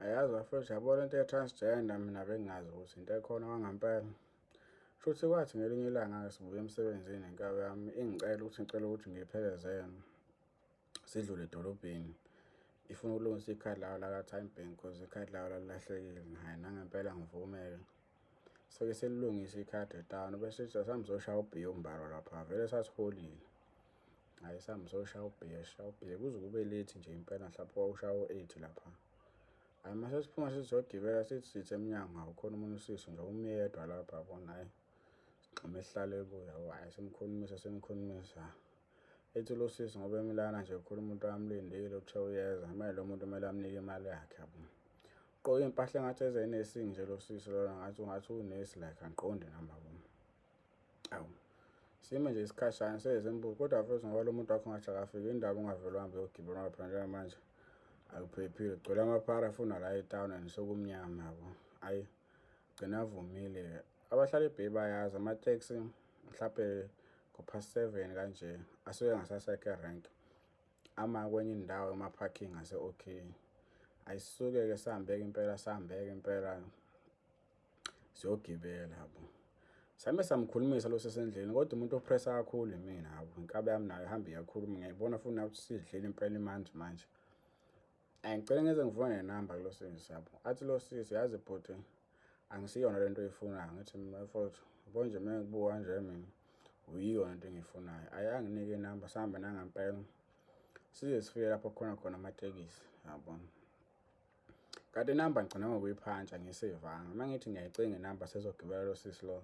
Ayazi bafowethu, yabona into ye-transgender mina bengingazi ukuthi into ekhona kwangempela. Shuthi kwathi ngelinye ilanga-ke sibuya emsebenzini nenkabi yami ingicela ukuthi ngiyiphelezele sidlule edolobheni. Ifuna ukulungisa ikhadi layo laka-Tymebank because ikhadi layo lalilahlekile. Hhayi, nangempela ngivume-ke. So-ke selilungisa ikhadi etawuni bese sithi asihambe siyoshaya ubhiya umbalwa lapha. Vele sasiholile. Hhayi, sihambe siyoshaya ubhiya kuze kube late nje impela mhlawumbe wawushaya u-8 lapha. Hhayi, mase siphuma sithi siyogibela sithi emnyango awukhona umunye usisi nje umyedwa lapha yabona. Hhayi, sigxume sihlale kuye. Hhayi, simkhulumisa. Ethi lo sisi ngoba emilana nje kukhona umuntu amlindile uthe uyeza. Manje lo muntu kumele amnike imali yakhe yabo. Ugqoke iy'mpahla engathi ezenesing nje lo sisi lona ngathi unesi like angiqondi nami yabo. Awu, sime nje isikhashana sezembuzi kodwa futhi ngoba lo muntu wakho ngathi akafika indaba ungavele uhambe uyogibela ngapha njengamanje. Akuphephile kugcwele amaphara afuna la etawuni and sokumnyama yabo. Hhayi, gcina avumile-ke. Abahlala eBay bayazi amateksi mhlampe ngo-7:30 kanje asuke engasasekho erenki. Ama kwenye indawo ema-parking ase-okay. Ayisuke-ke sihambeke impela siyogibela yabo. Same samkhulumisa lo sesendlini kodwa umuntu opressa kakhulu imina yabo. Inkabi yami nayo ihambe iyakhuluma ngiyayibona futhi nathi sidlile impela manje. Ngicela ngeze ngifone nenamba kulo sisi yabo. Athi lo sisi yazi bhuti angisiyona lento oyifunayo. Ngithi mfowethu yabo nje uma ngibuka kanje mina uyiyona into engiyifunayo. Ayanginike inamba sihambe nangempela. Size sifike lapho khona amatekisi yabona. Kanti inamba ngigcina ngokuyiphantsa ngisevanga. Uma ngithi ngiyayicinga inamba sezogibela lo sisi lo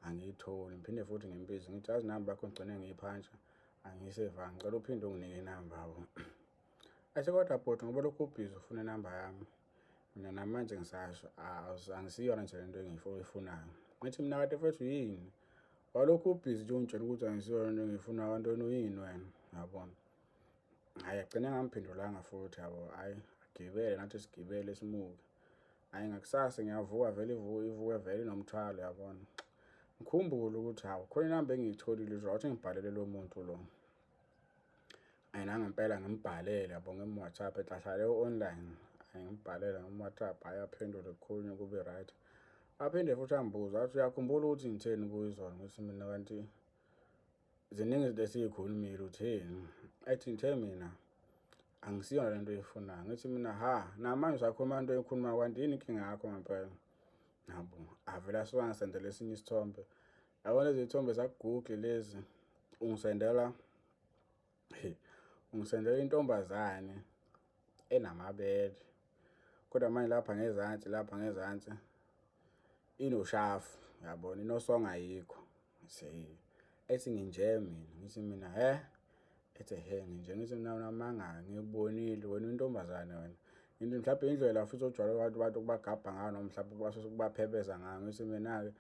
angiyitholi. Ngiphinde futhi ngimbize ngithi yazi inamba yakho ngigcine ngiyiphantsha angisevanga. Ngicela uphinde unginike inamba yabo. Ayise kodwa bhuti ngoba lokhu ubhizi ufuna inamba yami. Mina namanje ngisasho angisiyona nje lento engiyifunayo. Ngithi mina kade mfethu yini? Walokhu ubhizi nje ungitshela ukuthi angisiyona lento engiyifunayo kantoni uyini wena yabona. Hhayi, agcine engamphendulanga futhi yabo. Hhayi, agibele nathi sigibele simuke. Hhayi, ngakusasa ngiyavuka vele ivuke vele inomthwalo yabona. Ngikhumbule ukuthi hawu khona inamba engiyitholile nje wathi ngibhalele lo muntu lo. Hhayi, nangempela ngimbhalele yabo ngemu-WhatsApp ehlahlale online. Hhayi, ngimbhalele ngemu-WhatsApp hhayi aphendule kukhulunywe kube right. Aphinde futhi ambuza athi uyakhumbula ukuthi ngitheni kuyizona ngithi mina kanti ziningi izinto esiyikhulumile utheni. Ethi ngithe mina angisiyona lento oyifunayo. Ngithi mina namanje usakhuluma into oyikhulumayo kanti yini inkinga yakho ngempela yabo. Avele asuke angisendele esinye isithombe. Yabona lezi iy'thombe zaku-Google lezi ungisendela intombazane enamabele kodwa manje lapha ngezansi inoshafu yabona inosongo ayikho. Ethi nginje mina ngithi mina ethi nginje ngithi mina namanga ngikubonile wena intombazane wena. Ngithi mhlawumbe indlela futhi ojwayele abantu kubagabha ngayo noma mhlawumbe basuke kubaphebeza ngayo. Ngithi mina-ke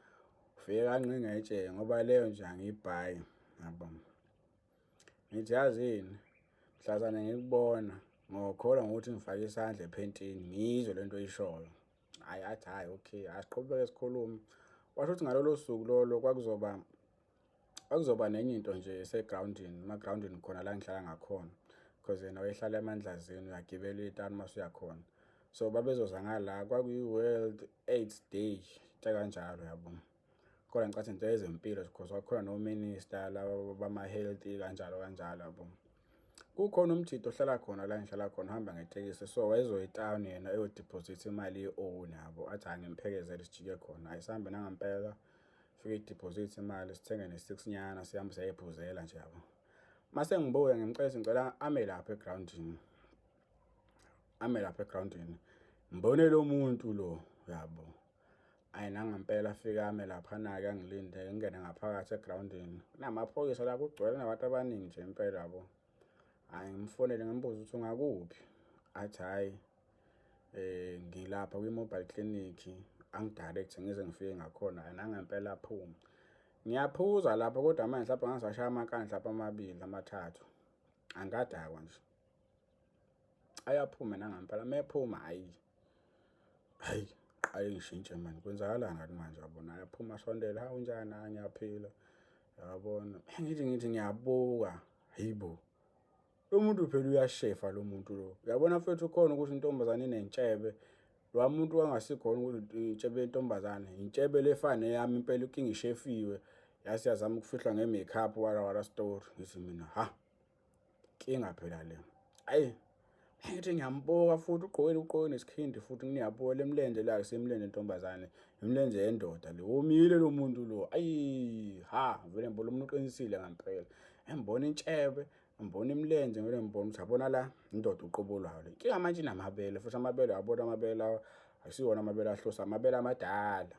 ufike kanqingetshe ngoba leyo nje angiyibhayi yabo. Ngithi yazi yini mhlazane ngikubona ngokholwa ngokuthi ngifake isandla ephentini ngiyizwe lento oyishoyo. Hhayi, athi hhayi okay asiqhubeke sikhulume. Washo ukuthi ngalolo suku lolo kwakuzoba nenye into nje esegrawundini emagrawundini khona la ngihlala ngakhona because yena wayehlala eMandlazini uyagibela itawuni mase uyakhona. So babezoza ngala kwakuyi-World AIDS Day into kanjalo yabo. Kodwa ngicathi into yezempilo because kwakhona no-minister laba bama-healthy kanjalo yabo. Kukhona umthito ohlala khona la ngihlala khona uhamba ngetekisi so wayezoya etawuni yena eyodiphozitha imali ye-own yabo. Athi angimphelekezele sijike khona. Hhayi, sihambe nangempela fike idiphozithe imali sithenge ne-6 nyana sihambe siyayiphuzela nje yabo. Mase ngibuya ngicela ame lapha egrawundini. Ngibone lo muntu lo yabo. Hhayi, nangempela afike ame laphana-ke angilinde ngingene ngaphakathi egrawundini. Kunamaphoyisa la kugcwele nabantu abaningi nje impela yabo. Hhayi, ngimfonele ngimbuza ukuthi ungakuphi. Athi hhayi ngilapha kwi-mobile clinic angidirecthe ngize ngifike ngakhona. Nangempela aphuma. Ngiyaphuza lapho kodwa manje mhlawumbe ngasashaya amakani mhlawumbe 2 3. Angadakwa nje. Ayaphuma nangempela mephuma hhayi ngishintshe manje kwenzakalani ngathi manje yabona. Ayaphuma asondela hawu unjani ngiyaphila yabona. Ngithi ngiyabuka hayibo. Lo muntu phela uyashefa lo muntu lo. Uyabona futhi ukhona ukuthi intombazane inentshebe Lo muntu wangasikhona ukuthi intshebe yentombazane intshebe lefana neyami impela inkinga ishefiwe yase yazama ukufihlwa nge-makeup wara story. Ngithi mina inkinga phela le. Hayi ngithi ngiyambuka futhi ugqoke nesikhindi futhi ngiyabona lemlenze la kusemlenze intombazane imlenze yendoda le womile lo muntu lo. Vele ngibona umuntu uqinisile ngempela. Engibona intshebe ngibona imlenze vele ngibona ukuthi yabona la indoda uqobo lwayo le. Inkinga manje inamabele futhi amabele yabona amabele lawa akusiwona amabele ahlosa amabele amadala.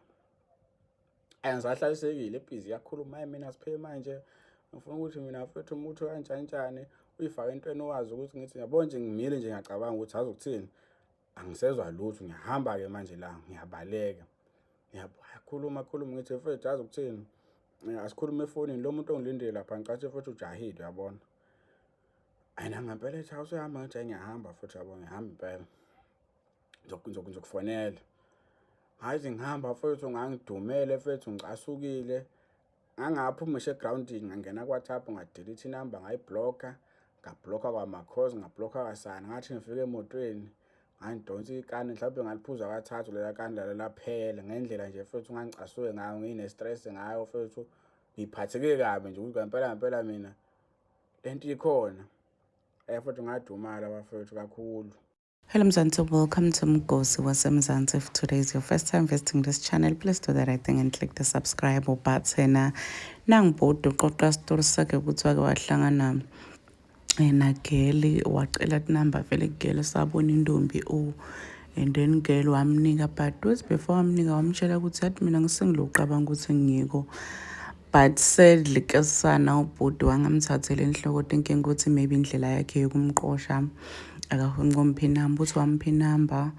Angisahlalisekile ebhizi yakhuluma mina siphe manje ngifuna ukuthi mina mfethu umuntu kanjani uyifaka entweni owazi ukuthi ngithi yabona nje ngimile nje ngiyacabanga ukuthi azokuthini angisezwa lutho ngiyahamba ke manje la ngiyabaleka khuluma ngithi mfethu azokuthini asikhulume efonini lo muntu ongilindele lapha ngicathi futhi ujahile uyabona. Ayina ngempela ethi awusuyahamba ngithi ngiyahamba futhi yabona ngihamba impela ngizokufonela. Hayi ngihamba futhi ngangidumele futhi ngicasukile ngangaphuma ngisho egroundini ngangena kwaThaphu ngadelete inamba ngayibhlokha ngabhlokha kwaMakhosi ngabhlokha kaSana ngathi ngifike emotweni ngangidonsa ikani mhlawumbe ngaliphuza kathathu lela kani laphela ngendlela nje futhi ngangicasuke ngayo ngine-stress ngayo futhi ngiphatheke kabi nje ukuthi ngempela mina lento ikhona futhi ngadumala bafethu kakhulu. Hello Mzansi, welcome to Mgosi waseMzansi. If today is your first time visiting this channel, please do the right thing and click the subscribe button. Nangibhuda uqoqa story sakhe ukuthi wake wahlangana naGeli wacela number vele Geli sabona intombi and then Geli wamnika but was before wamnika wamtshela ukuthi athi mina ngisengiloqabanga ukuthi ngiyiko. But sadly kesana ubhuti wangamthathela enhloko thinking ukuthi maybe indlela yakhe yokumqosha akafuni ukumupha inamba uthi wampha inamba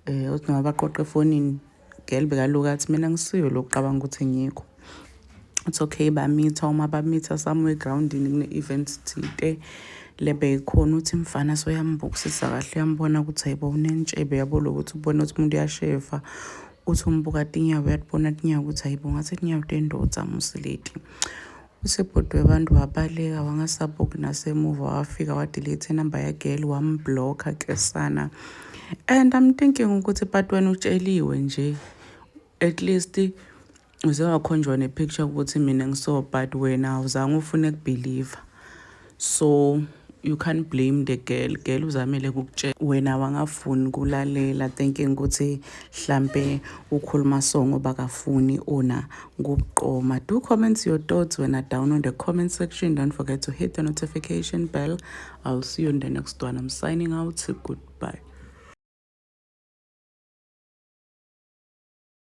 uthi noma baqoqa efonini Geli bekaluka athi mina ngisiyo lokuqabanga ukuthi ngiyikho. It's okay bamitha uma bamitha somewhere groundini kune-event thite lebe ikhona uthi mfana soyambukisisa kahle uyambona ukuthi hayibo unentshebe yabo lokuthi ubone ukuthi umuntu uyashefa uthi umbuka tinyawo uyabona tinyawo ukuthi hayibo ngathi tinyawo tendoda musileti. Usebhuti webantu wabaleka wangasabuki nasemuva wafika wadelete inamba yaGeli wamblokha kesana. And I'm thinking ukuthi but wena utsheliwe nje at least uzakhonjwa nepicture ukuthi mina ngiso but wena awuzange ufune ukubelieve. So you can't blame the girl. Girl uzamele ukutshela wena wangafuni kulalela thinking ukuthi mhlambe ukhuluma so ngoba kafuni ona ngokuqoma. Do comment your thoughts when down on the comment section. Don't forget to hit the notification bell. I'll see you in the next one. I'm signing out. Goodbye.